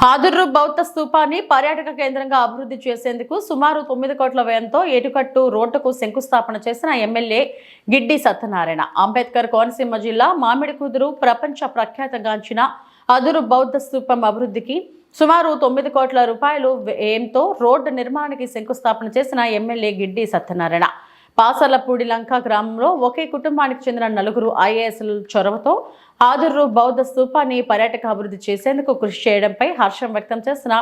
ఆదుర్రు బౌద్ధ స్తూపాన్ని పర్యాటక కేంద్రంగా అభివృద్ధి చేసేందుకు సుమారు 9 కోట్ల వ్యయంతో ఏటుకట్టు రోడ్డుకు శంకుస్థాపన చేసిన ఎమ్మెల్యే గిడ్డి సత్యనారాయణ. అంబేద్కర్ కోనసీమ జిల్లా మామిడికుదురు ప్రపంచ ప్రఖ్యాతగాంచిన ఆదుర్రు బౌద్ధ స్తూపం అభివృద్ధికి సుమారు 9 కోట్ల రూపాయలు వ్యయంతో రోడ్డు నిర్మాణానికి శంకుస్థాపన చేసిన ఎమ్మెల్యే గిడ్డి సత్యనారాయణ పాసర్లపూడి లంక గ్రామంలో ఒకే కుటుంబానికి చెందిన 4 ఐఏఎస్ల చొరవతో ఆదుర్రు బౌద్ధ స్తూపాన్ని పర్యాటక అభివృద్ధి చేసేందుకు కృషి చేయడంపై హర్షం వ్యక్తం చేసిన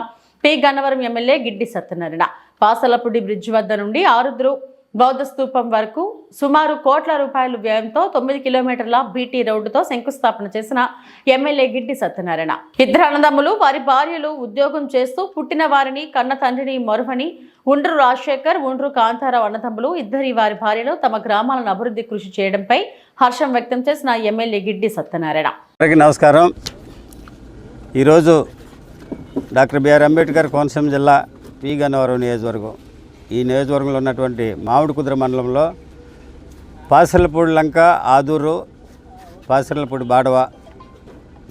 P Gannavaram MLA Giddi Satyanarayana Pasarlapudi bridge వద్ద నుండి ఆరుద్రు బౌద్ధ స్తూపం వరకు సుమారు కోట్ల రూపాయల వ్యయంతో 9 కిలోమీటర్ల బీటీ రోడ్డుతో శంకుస్థాపన చేసిన ఎమ్మెల్యే గిడ్డి సత్యనారాయణ ఇద్దరు అన్నదమ్ములు వారి భార్యలు ఉద్యోగం చేస్తూ పుట్టిన వారిని కన్న తండ్రిని మరువని ఉండ్రు రాజశేఖర్ ఉండ్రు కాంతారావు అన్నదమ్ములు ఇద్దరి వారి భార్యలు తమ గ్రామాలను అభివృద్ధి కృషి చేయడంపై హర్షం వ్యక్తం చేసిన ఎమ్మెల్యే గిడ్డి సత్యనారాయణ. నమస్కారం. ఈరోజు డాక్టర్ బిఆర్ అంబేద్కర్ కోనసీమ జిల్లా పి గన్నవరం నియోజకవర్గం ఈ నియోజకవర్గంలో ఉన్నటువంటి మామిడికుదురు మండలంలో పాసర్లపూడి లంక ఆదూరు పాసర్లపూడి బాడవ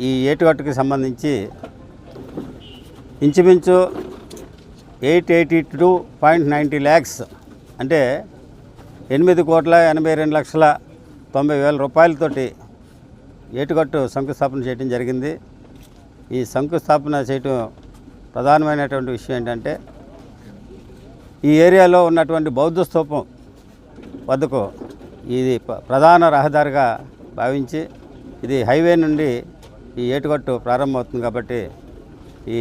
ఈ ఏటుగట్టుకు సంబంధించి ఇంచుమించు 882.90 lakhs అంటే 8,82,90,90,000 రూపాయలతోటి ఏటుగట్టు శంకుస్థాపన చేయడం జరిగింది. ఈ శంకుస్థాపన చేయటం ప్రధానమైనటువంటి విషయం ఏంటంటే ఈ ఏరియాలో ఉన్నటువంటి బౌద్ధ స్తూపం వద్దకు ఇది ప్రధాన రహదారిగా భావించి ఇది హైవే నుండి ఈ ఏటుగట్టు ప్రారంభమవుతుంది కాబట్టి ఈ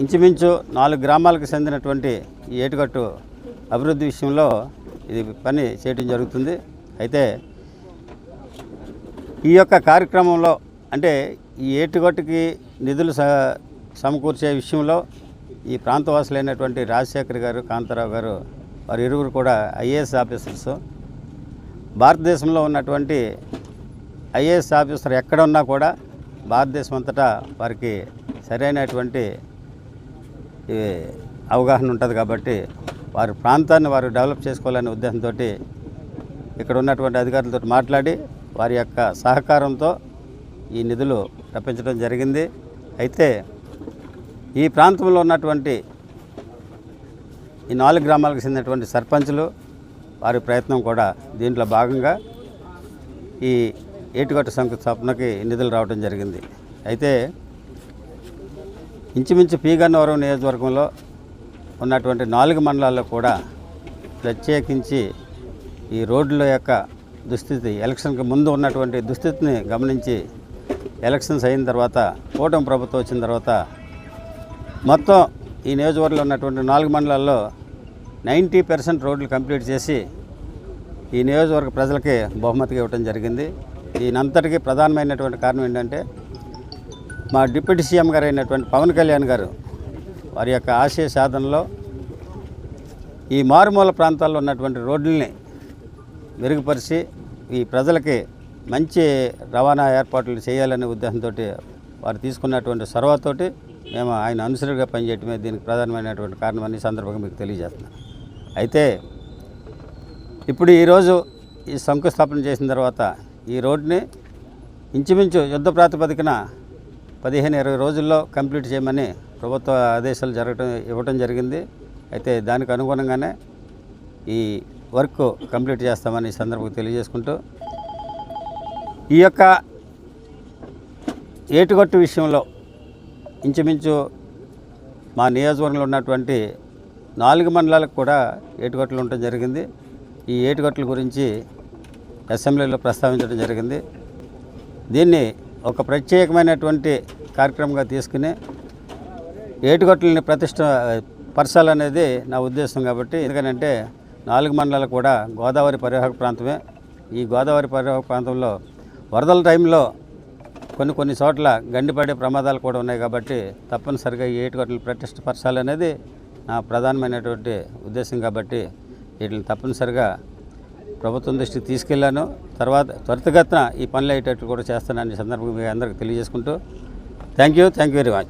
ఇంచుమించు 4 గ్రామాలకు చెందినటువంటి ఈ ఏటుగట్టు అభివృద్ధి విషయంలో ఇది పని చేయడం జరుగుతుంది. అయితే ఈ యొక్క కార్యక్రమంలో అంటే ఈ ఏటుగట్టుకి నిధులు సమకూర్చే విషయంలో ఈ ప్రాంతవాసులైనటువంటి రాజశేఖర్ గారు కాంతారావు గారు వారి ఇరువురు కూడా ఐఏఎస్ ఆఫీసర్స్. భారతదేశంలో ఉన్నటువంటి ఐఏఎస్ ఆఫీసర్ ఎక్కడ ఉన్నా కూడా భారతదేశం అంతటా వారికి సరైనటువంటి అవగాహన ఉంటుంది కాబట్టి వారి ప్రాంతాన్ని వారు డెవలప్ చేసుకోవాలనే ఉద్దేశంతో ఇక్కడ ఉన్నటువంటి అధికారులతో మాట్లాడి వారి యొక్క సహకారంతో ఈ నిధులు రప్పించడం జరిగింది. అయితే ఈ ప్రాంతంలో ఉన్నటువంటి ఈ 4 గ్రామాలకు చెందినటువంటి సర్పంచులు వారి ప్రయత్నం కూడా దీంట్లో భాగంగా ఈ ఏటుగట్టు శంకుస్థాపనకి నిధులు రావడం జరిగింది. అయితే ఇంచుమించు పి గన్నవరం నియోజకవర్గంలో ఉన్నటువంటి 4 మండలాల్లో కూడా ప్రత్యేకించి ఈ రోడ్ల యొక్క దుస్థితి ఎలక్షన్కి ముందు ఉన్నటువంటి దుస్థితిని గమనించి ఎలక్షన్స్ అయిన తర్వాత కూటమి ప్రభుత్వం వచ్చిన తర్వాత మొత్తం ఈ నియోజకవర్గంలో ఉన్నటువంటి 4 మండలాల్లో 90% రోడ్లు కంప్లీట్ చేసి ఈ నియోజకవర్గ ప్రజలకి బహుమతిగా ఇవ్వడం జరిగింది. దీనంతటికీ ప్రధానమైనటువంటి కారణం ఏంటంటే మా డిప్యూటీ సీఎం గారు అయినటువంటి పవన్ కళ్యాణ్ గారు వారి యొక్క ఆశయ సాధనలో ఈ మారుమూల ప్రాంతాల్లో ఉన్నటువంటి రోడ్లని మెరుగుపరిచి ఈ ప్రజలకి మంచి రవాణా ఏర్పాట్లు చేయాలనే ఉద్దేశంతో వారు తీసుకున్నటువంటి చొరవతోటి మేము ఆయన అనుసరిగా పనిచేయటమే దీనికి ప్రధానమైనటువంటి కారణమని సందర్భంగా మీకు తెలియజేస్తున్నాను. అయితే ఇప్పుడు ఈరోజు ఈ శంకుస్థాపన చేసిన తర్వాత ఈ రోడ్ని ఇంచుమించు యుద్ధ ప్రాతిపదికన 15-20 రోజుల్లో కంప్లీట్ చేయమని ప్రభుత్వ ఆదేశాలు ఇవ్వటం జరిగింది. అయితే దానికి అనుగుణంగానే ఈ వర్క్ కంప్లీట్ చేస్తామని సందర్భంగా తెలియజేసుకుంటూ ఈ యొక్క ఏటుగట్టు విషయంలో ఇంచుమించు మా నియోజకవర్గంలో ఉన్నటువంటి 4 మండలాలకు కూడా ఏటుగట్లు ఉండటం జరిగింది. ఈ ఏటుగట్ల గురించి అసెంబ్లీలో ప్రస్తావించడం జరిగింది. దీన్ని ఒక ప్రత్యేకమైనటువంటి కార్యక్రమంగా తీసుకుని ఏటుగట్లని పరచాలనేది నా ఉద్దేశం. కాబట్టి ఎందుకంటే 4 మండలాలు కూడా గోదావరి పరివాహక ప్రాంతమే. ఈ గోదావరి పరివాహక ప్రాంతంలో వరదల టైంలో కొన్ని చోట్ల గండిపడే ప్రమాదాలు కూడా ఉన్నాయి. కాబట్టి తప్పనిసరిగా ఈ ఏటుగట్లు పరచాలనేది నా ప్రధానమైనటువంటి ఉద్దేశం. కాబట్టి వీటిని తప్పనిసరిగా ప్రభుత్వం దృష్టికి తీసుకెళ్లాను. తర్వాత త్వరితగతిన ఈ పనులు అయ్యేటట్లు కూడా చేస్తానని సందర్భంగా మీ అందరికీ తెలియజేసుకుంటూ థ్యాంక్ యూ వెరీ మచ్.